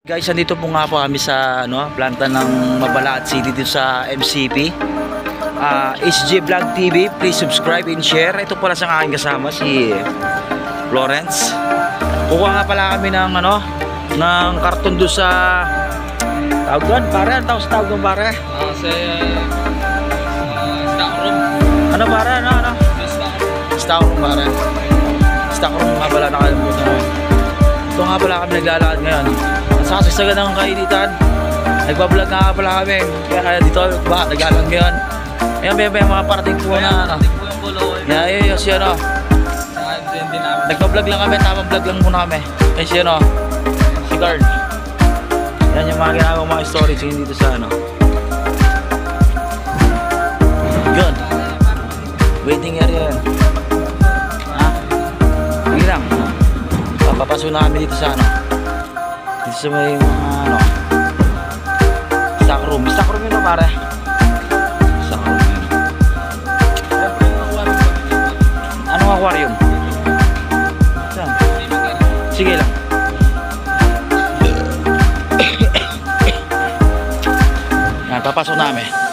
Guys, andito po nga po kami sa planta ng Mabalaat City dito sa MCP. HJ Vlog TV, please subscribe and share. Ito pala sa aking kasama si Florence. Kuha nga pala kami ng ng karton doon sa tawag doon, pare. Ang tawag doon, pare? Sa stockroom. Ano, pare? Ano? Stockroom, pare. Stockroom nga pala, nakalimutan ko. Ito nga pala kami naglalakad ngayon. Nasasagsagan ng kainitan. Nagbablog nga pala kami. Kaya dito naglalakad ngayon. Ayan, may mga parating po na Yan, si nagbablog lang kami, tamang vlog lang muna kami. Ayan si Guard. Yan yung mga ginagawa mga storage dito sa Yun. Waiting area yan. Hindi lang. Papapaso na kami dito sa dito sa may mga stockroom. Stockroom yun pare. Stockroom yun. Anong aquarium? Saan? Sige lang. Yan, papasok namin.